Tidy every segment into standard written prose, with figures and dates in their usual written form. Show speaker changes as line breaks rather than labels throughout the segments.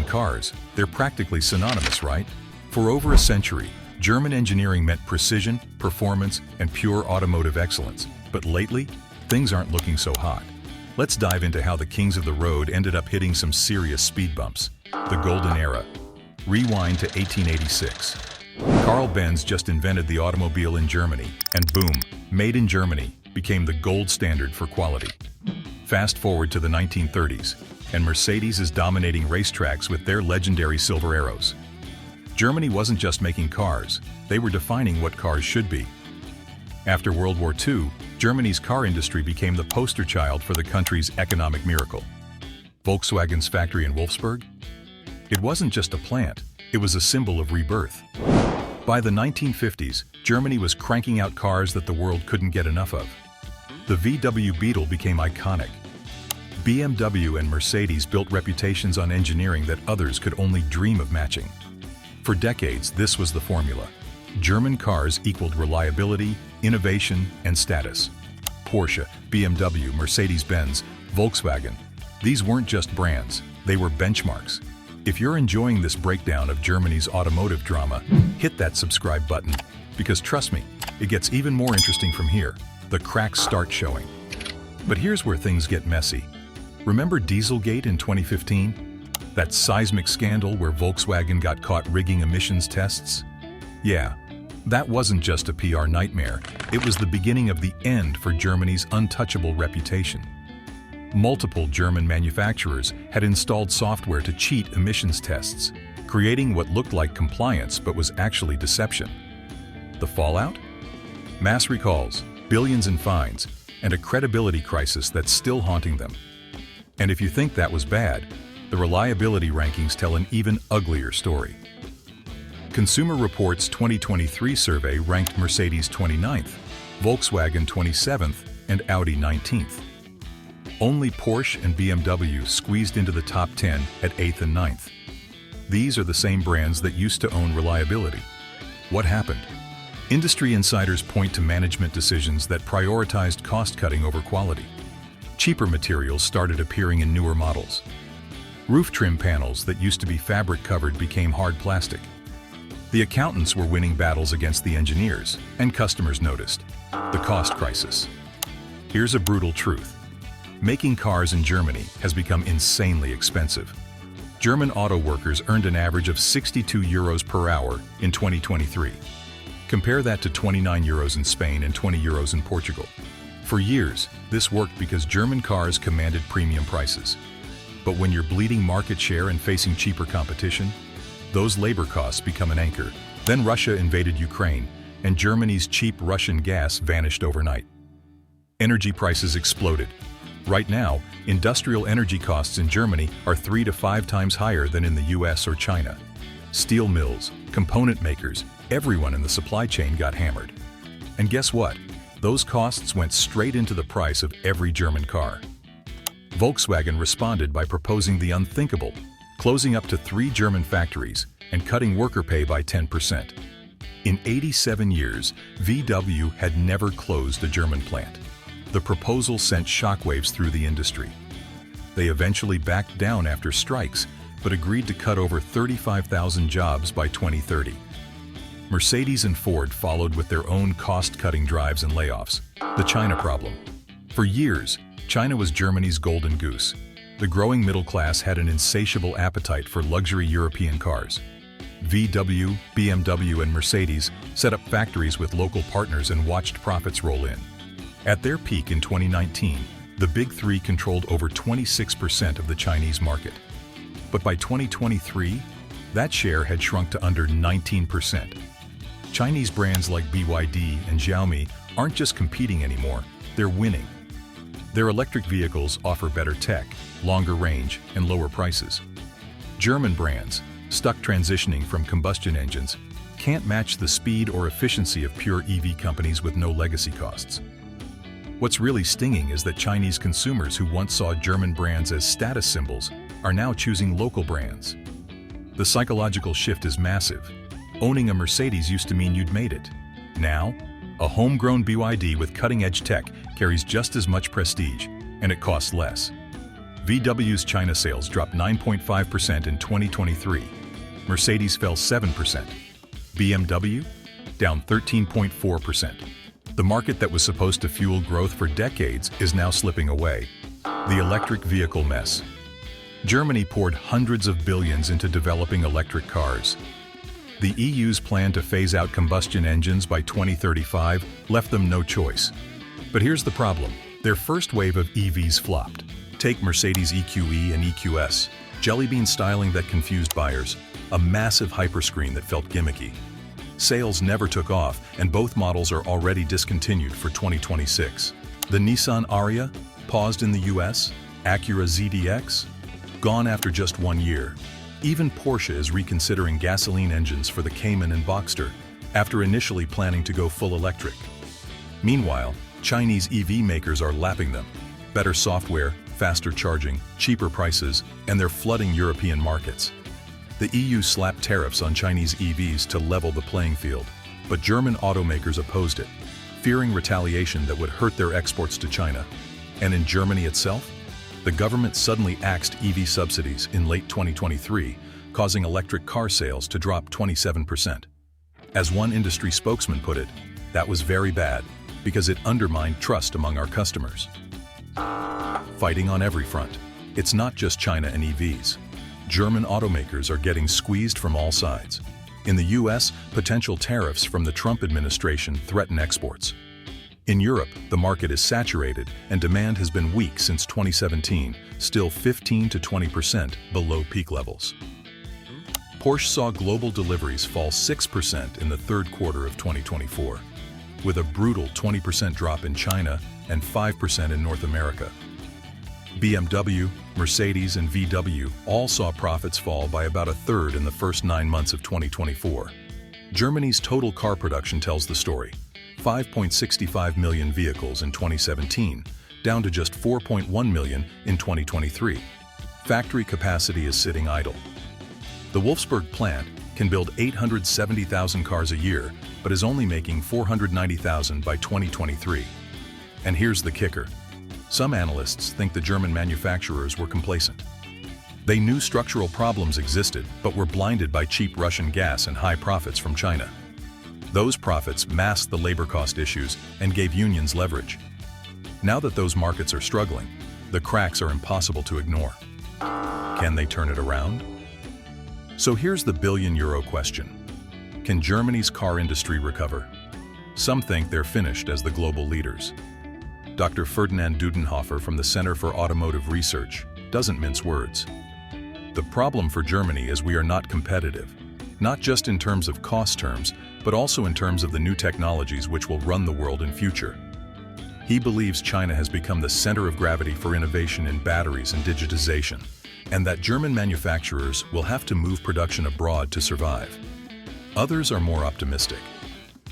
cars, they're practically synonymous, right? For over a century, German engineering meant precision, performance, and pure automotive excellence. But lately, things aren't looking so hot. Let's dive into how the kings of the road ended up hitting some serious speed bumps. The Golden Era. Rewind to 1886. Carl Benz just invented the automobile in Germany, and boom, made in Germany became the gold standard for quality. Fast forward to the 1930s, and Mercedes is dominating racetracks with their legendary Silver Arrows. Germany wasn't just making cars, they were defining what cars should be. After World War II, Germany's car industry became the poster child for the country's economic miracle. Volkswagen's factory in Wolfsburg? It wasn't just a plant, it was a symbol of rebirth. By the 1950s, Germany was cranking out cars that the world couldn't get enough of. The VW Beetle became iconic. BMW and Mercedes built reputations on engineering that others could only dream of matching. For decades, this was the formula. German cars equaled reliability, innovation, and status. Porsche, BMW, Mercedes-Benz, Volkswagen. These weren't just brands, they were benchmarks. If you're enjoying this breakdown of Germany's automotive drama, hit that subscribe button, because trust me, it gets even more interesting from here. The cracks start showing. But here's where things get messy. Remember Dieselgate in 2015? That seismic scandal where Volkswagen got caught rigging emissions tests? Yeah, that wasn't just a PR nightmare, it was the beginning of the end for Germany's untouchable reputation. Multiple German manufacturers had installed software to cheat emissions tests, creating what looked like compliance but was actually deception. The fallout? Mass recalls, billions in fines, and a credibility crisis that's still haunting them. And if you think that was bad, the reliability rankings tell an even uglier story. Consumer Reports' 2023 survey ranked Mercedes 29th, Volkswagen 27th, and Audi 19th. Only Porsche and BMW squeezed into the top 10 at 8th and 9th. These are the same brands that used to own reliability. What happened? Industry insiders point to management decisions that prioritized cost-cutting over quality. Cheaper materials started appearing in newer models. Roof trim panels that used to be fabric-covered became hard plastic. The accountants were winning battles against the engineers, and customers noticed. The cost crisis. Here's a brutal truth. Making cars in Germany has become insanely expensive. German auto workers earned an average of 62 euros per hour in 2023. Compare that to 29 euros in Spain and 20 euros in Portugal. For years, this worked because German cars commanded premium prices. But when you're bleeding market share and facing cheaper competition, those labor costs become an anchor. Then Russia invaded Ukraine, and Germany's cheap Russian gas vanished overnight. Energy prices exploded. Right now, industrial energy costs in Germany are 3 to 5 times higher than in the US or China. Steel mills, component makers, everyone in the supply chain got hammered. And guess what? Those costs went straight into the price of every German car. Volkswagen responded by proposing the unthinkable, closing up to 3 German factories and cutting worker pay by 10%. In 87 years, VW had never closed a German plant. The proposal sent shockwaves through the industry. They eventually backed down after strikes, but agreed to cut over 35,000 jobs by 2030. Mercedes and Ford followed with their own cost-cutting drives and layoffs. The China problem. For years, China was Germany's golden goose. The growing middle class had an insatiable appetite for luxury European cars. VW, BMW, and Mercedes set up factories with local partners and watched profits roll in. At their peak in 2019, the Big Three controlled over 26% of the Chinese market. But by 2023, that share had shrunk to under 19%. Chinese brands like BYD and Xiaomi aren't just competing anymore, they're winning. Their electric vehicles offer better tech, longer range, and lower prices. German brands, stuck transitioning from combustion engines, can't match the speed or efficiency of pure EV companies with no legacy costs. What's really stinging is that Chinese consumers who once saw German brands as status symbols are now choosing local brands. The psychological shift is massive. Owning a Mercedes used to mean you'd made it. Now, a homegrown BYD with cutting-edge tech carries just as much prestige, and it costs less. VW's China sales dropped 9.5% in 2023. Mercedes fell 7%. BMW down 13.4%. The market that was supposed to fuel growth for decades is now slipping away. The electric vehicle mess. Germany poured hundreds of billions into developing electric cars. The EU's plan to phase out combustion engines by 2035 left them no choice. But here's the problem. Their first wave of EVs flopped. Take Mercedes EQE and EQS, jellybean styling that confused buyers, a massive hyperscreen that felt gimmicky. Sales never took off, and both models are already discontinued for 2026. The Nissan Ariya, paused in the US, Acura ZDX, gone after just 1 year. Even Porsche is reconsidering gasoline engines for the Cayman and Boxster, after initially planning to go full electric. Meanwhile, Chinese EV makers are lapping them. Better software, faster charging, cheaper prices, and they're flooding European markets. The EU slapped tariffs on Chinese EVs to level the playing field, but German automakers opposed it, fearing retaliation that would hurt their exports to China. And in Germany itself, the government suddenly axed EV subsidies in late 2023, causing electric car sales to drop 27%. As one industry spokesman put it, that was very bad, because it undermined trust among our customers. Fighting on every front. It's not just China and EVs. German automakers are getting squeezed from all sides. In the US, potential tariffs from the Trump administration threaten exports. In Europe, the market is saturated and demand has been weak since 2017, still 15 to 20% below peak levels. Porsche saw global deliveries fall 6% in the third quarter of 2024, with a brutal 20% drop in China and 5% in North America. BMW, Mercedes, and VW all saw profits fall by about a third in the first 9 months of 2024. Germany's total car production tells the story. 5.65 million vehicles in 2017, down to just 4.1 million in 2023. Factory capacity is sitting idle. The Wolfsburg plant can build 870,000 cars a year, but is only making 490,000 by 2023. And here's the kicker. Some analysts think the German manufacturers were complacent. They knew structural problems existed, but were blinded by cheap Russian gas and high profits from China. Those profits masked the labor cost issues and gave unions leverage. Now that those markets are struggling, the cracks are impossible to ignore. Can they turn it around? So here's the billion-euro question. Can Germany's car industry recover? Some think they're finished as the global leaders. Dr. Ferdinand Dudenhofer from the Center for Automotive Research doesn't mince words. The problem for Germany is we are not competitive, not just in terms of cost terms, but also in terms of the new technologies which will run the world in future. He believes China has become the center of gravity for innovation in batteries and digitization, and that German manufacturers will have to move production abroad to survive. Others are more optimistic.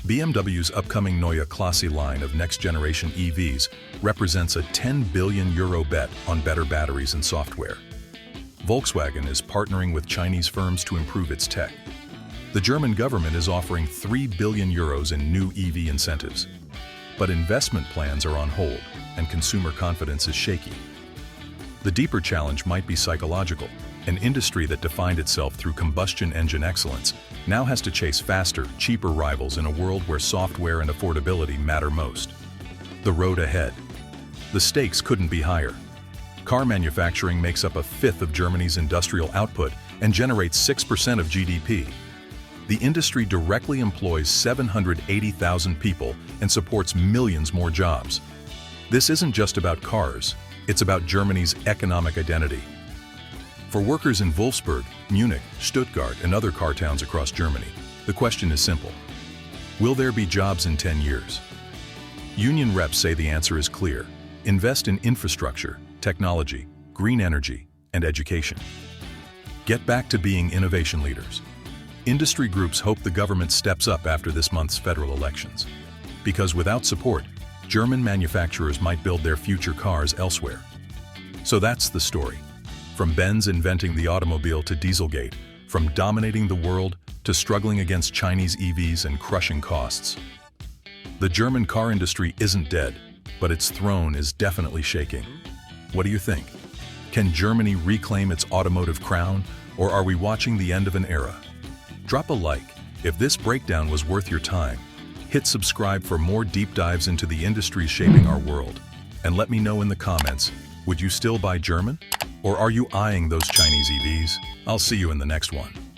BMW's upcoming Neue Klasse line of next-generation EVs represents a €10 billion bet on better batteries and software. Volkswagen is partnering with Chinese firms to improve its tech. The German government is offering €3 billion in new EV incentives. But investment plans are on hold, and consumer confidence is shaky. The deeper challenge might be psychological. An industry that defined itself through combustion engine excellence now has to chase faster, cheaper rivals in a world where software and affordability matter most. The road ahead. The stakes couldn't be higher. Car manufacturing makes up a fifth of Germany's industrial output and generates 6% of GDP. The industry directly employs 780,000 people and supports millions more jobs. This isn't just about cars, it's about Germany's economic identity. For workers in Wolfsburg, Munich, Stuttgart, and other car towns across Germany, the question is simple. Will there be jobs in 10 years? Union reps say the answer is clear. Invest in infrastructure, technology, green energy, and education. Get back to being innovation leaders. Industry groups hope the government steps up after this month's federal elections. Because without support, German manufacturers might build their future cars elsewhere. So that's the story. From Benz inventing the automobile to Dieselgate, from dominating the world to struggling against Chinese EVs and crushing costs. The German car industry isn't dead, but its throne is definitely shaking. What do you think? Can Germany reclaim its automotive crown, or are we watching the end of an era? Drop a like if this breakdown was worth your time. Hit subscribe for more deep dives into the industries shaping our world. And let me know in the comments, would you still buy German? Or are you eyeing those Chinese EVs? I'll see you in the next one.